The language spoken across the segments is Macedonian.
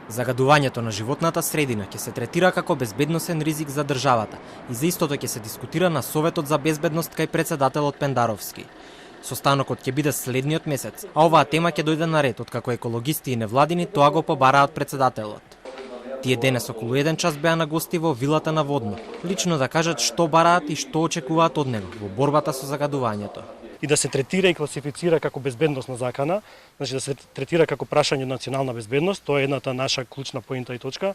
Загадувањето на животната средина ќе се третира како безбедносен ризик за државата и за истото ќе се дискутира на Советот за безбедност кај председателот Пендаровски. Состанокот ќе биде следниот месец, а оваа тема ќе дојде на ред откако екологисти и невладини тоа го побараат председателот. Тие денес околу 1 час беа на гости во вилата на Водно, лично да кажат што бараат и што очекуваат од него во борбата со загадувањето. И да се третира и класифицира како безбедносна закана, значи да се третира како прашање национална безбедност, тоа е едната наша клучна поинта и точка.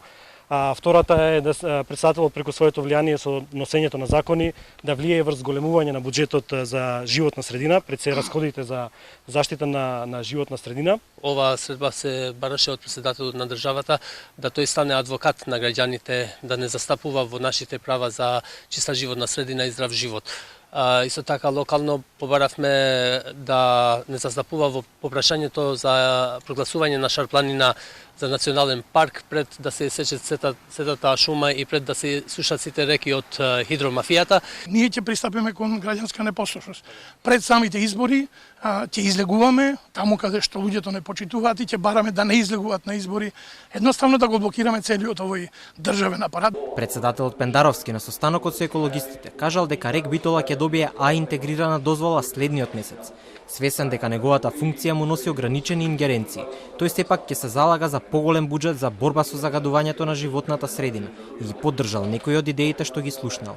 А втората е да председателот преку своето влијание со носењето на закони да влијае врз големување на буџетот за животна средина, пред се расходите за заштита на животна средина. Ова средба се бараше од председателот на државата да тој стане адвокат на граѓаните, да не застапува во нашите права за чиста животна средина и здрав живот. Исто така локално побаравме да не застапува по прашањето за прогласување на Шарпланина за национален парк пред да се сече сетата шума и пред да се сушат сите реки од хидромафијата. Ние ќе пристапиме кон граѓанска непослушност. Пред самите избори ќе излегуваме таму каде што луѓето не почитуваат и ќе бараме да не излегуваат на избори, едноставно да го блокираме целиот овој државен апарат. Председателот Пендаровски на состанокот со екологистите кажал дека рек Битола ќе добие А интегрирана дозвола следниот месец. Свесен дека неговата функција му носи ограничени ингеренции, тој сепак ќе се залага за поголем буџет за борба со загадувањето на животната средина и ги поддржал некои од идеите што ги слушнал.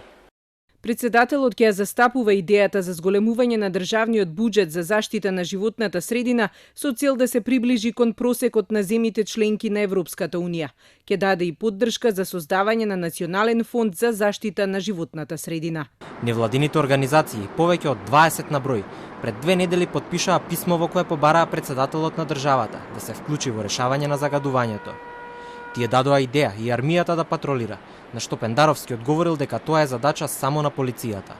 Председателот ќе ја застапува идејата за зголемување на државниот буџет за заштита на животната средина со цел да се приближи кон просекот на земјите членки на Европската унија. Ќе даде и поддршка за создавање на национален фонд за заштита на животната средина. Невладините организации, повеќе од 20 на број, пред 2 недели потпишаа писмо во кое побараа председателот на државата да се вклучи во решавање на загадувањето. Тие дадоа идеја и армијата да патролира, на што Пендаровски одговорил дека тоа е задача само на полицијата.